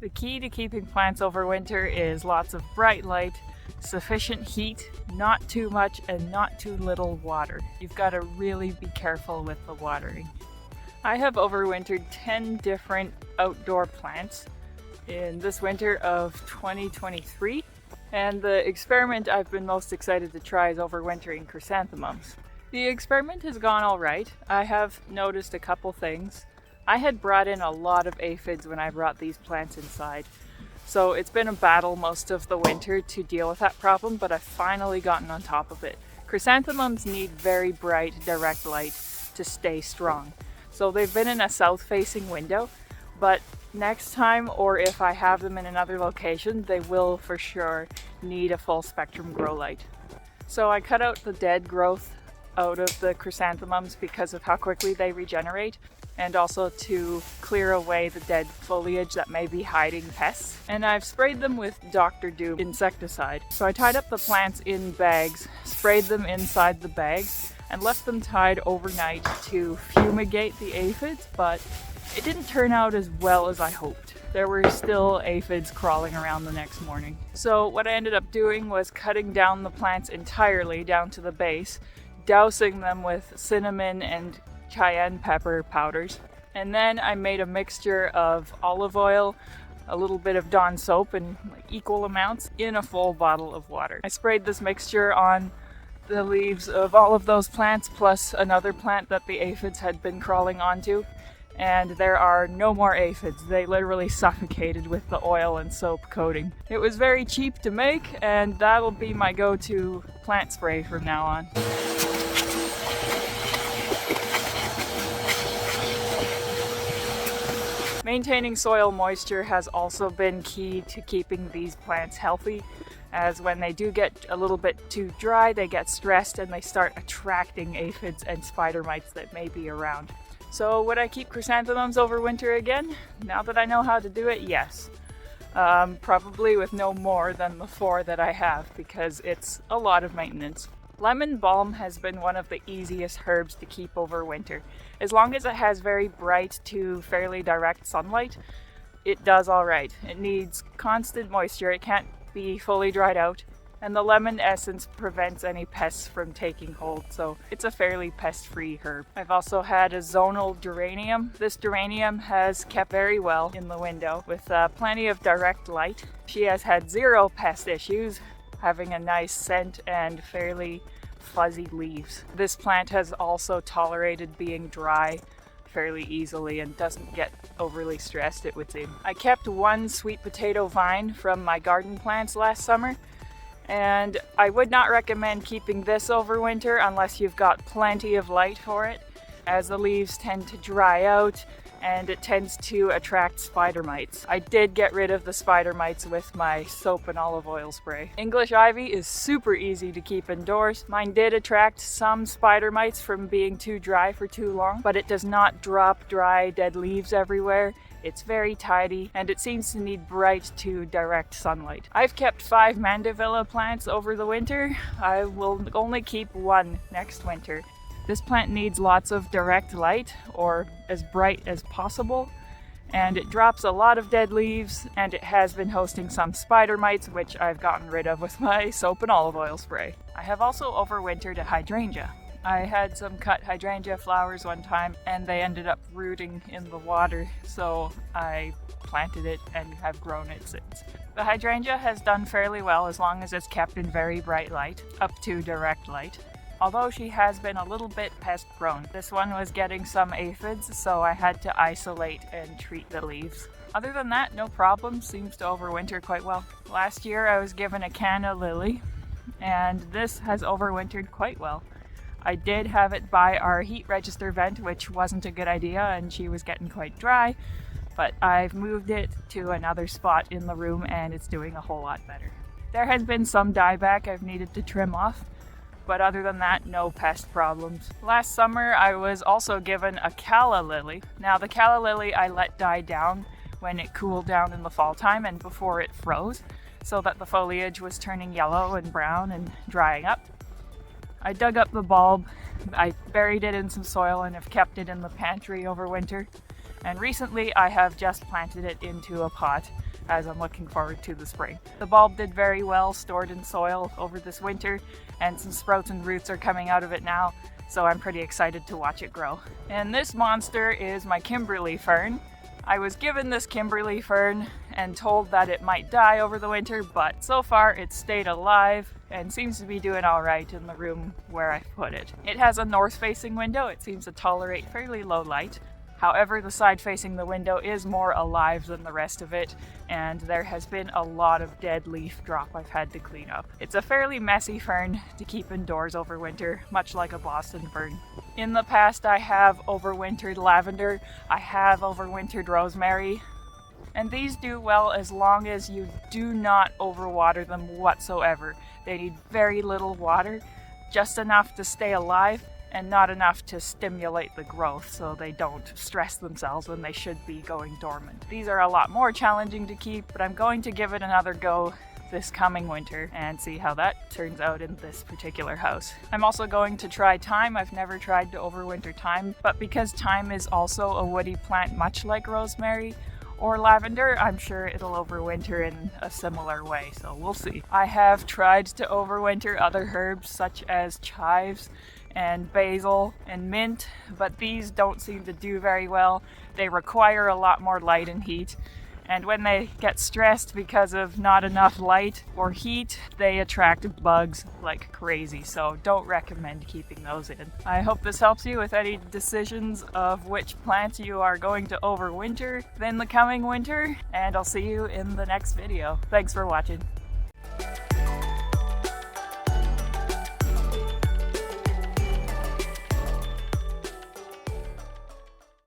The key to keeping plants over winter is lots of bright light, sufficient heat, not too much and not too little water. You've got to really be careful with the watering. I have overwintered 10 different outdoor plants in this winter of 2023, and the experiment I've been most excited to try is overwintering chrysanthemums. The experiment has gone all right. I have noticed a couple things. I had brought in a lot of aphids when I brought these plants inside, so it's been a battle most of the winter to deal with that problem, but I've finally gotten on top of it. Chrysanthemums need very bright, direct light to stay strong. So they've been in a south-facing window, but next time, or if I have them in another location, they will for sure need a full spectrum grow light. So I cut out the dead growth out of the chrysanthemums because of how quickly they regenerate, and also to clear away the dead foliage that may be hiding pests. And I've sprayed them with Dr. Doom insecticide. So I tied up the plants in bags, sprayed them inside the bags, and left them tied overnight to fumigate the aphids, but it didn't turn out as well as I hoped. There were still aphids crawling around the next morning. So what I ended up doing was cutting down the plants entirely down to the base, dousing them with cinnamon and cayenne pepper powders, and then I made a mixture of olive oil, a little bit of Dawn soap in equal amounts in a full bottle of water. I sprayed this mixture on the leaves of all of those plants plus another plant that the aphids had been crawling onto, and there are no more aphids. They literally suffocated with the oil and soap coating. It was very cheap to make, and that'll be my go-to plant spray from now on. Maintaining soil moisture has also been key to keeping these plants healthy, as when they do get a little bit too dry, they get stressed and they start attracting aphids and spider mites that may be around. So would I keep chrysanthemums over winter again? Now that I know how to do it, yes. Probably with no more than the 4 that I have, because it's a lot of maintenance. Lemon balm has been one of the easiest herbs to keep over winter. As long as it has very bright to fairly direct sunlight, it does all right. It needs constant moisture, it can't be fully dried out, and the lemon essence prevents any pests from taking hold, so it's a fairly pest-free herb. I've also had a zonal geranium. This geranium has kept very well in the window with plenty of direct light. She has had 0 pest issues, having a nice scent and fairly fuzzy leaves. This plant has also tolerated being dry fairly easily and doesn't get overly stressed, it would seem. I kept 1 sweet potato vine from my garden plants last summer, and I would not recommend keeping this over winter unless you've got plenty of light for it, as the leaves tend to dry out and it tends to attract spider mites. I did get rid of the spider mites with my soap and olive oil spray. English ivy is super easy to keep indoors. Mine did attract some spider mites from being too dry for too long, but it does not drop dry dead leaves everywhere. It's very tidy, and it seems to need bright to direct sunlight. I've kept 5 mandevilla plants over the winter. I will only keep 1 next winter. This plant needs lots of direct light, or as bright as possible, and it drops a lot of dead leaves, and it has been hosting some spider mites, which I've gotten rid of with my soap and olive oil spray. I have also overwintered a hydrangea. I had some cut hydrangea flowers one time, and they ended up rooting in the water, so I planted it and have grown it since. The hydrangea has done fairly well as long as it's kept in very bright light, up to direct light. Although she has been a little bit pest prone. This one was getting some aphids, so I had to isolate and treat the leaves. Other than that, no problem, seems to overwinter quite well. Last year I was given a canna lily, and this has overwintered quite well. I did have it by our heat register vent, which wasn't a good idea, and she was getting quite dry, but I've moved it to another spot in the room and it's doing a whole lot better. There has been some dieback I've needed to trim off, but other than that, no pest problems. Last summer, I was also given a calla lily. Now, the calla lily I let die down when it cooled down in the fall time and before it froze, so that the foliage was turning yellow and brown and drying up. I dug up the bulb, I buried it in some soil and have kept it in the pantry over winter. And recently, I have just planted it into a pot as I'm looking forward to the spring. The bulb did very well stored in soil over this winter, and some sprouts and roots are coming out of it now, so I'm pretty excited to watch it grow. And this monster is my Kimberly fern. I was given this Kimberly fern and told that it might die over the winter, but so far it's stayed alive and seems to be doing all right in the room where I put it. It has a north-facing window. It seems to tolerate fairly low light. However, the side facing the window is more alive than the rest of it, and there has been a lot of dead leaf drop I've had to clean up. It's a fairly messy fern to keep indoors over winter, much like a Boston fern. In the past, I have overwintered lavender, I have overwintered rosemary, and these do well as long as you do not overwater them whatsoever. They need very little water, just enough to stay alive, and not enough to stimulate the growth so they don't stress themselves when they should be going dormant. These are a lot more challenging to keep, but I'm going to give it another go this coming winter and see how that turns out in this particular house. I'm also going to try thyme. I've never tried to overwinter thyme, but because thyme is also a woody plant much like rosemary or lavender, I'm sure it'll overwinter in a similar way, so we'll see. I have tried to overwinter other herbs such as chives and basil and mint, but these don't seem to do very well. They require a lot more light and heat, and when they get stressed because of not enough light or heat, they attract bugs like crazy, so don't recommend keeping those in. I hope this helps you with any decisions of which plants you are going to overwinter in the coming winter, and I'll see you in the next video. Thanks for watching.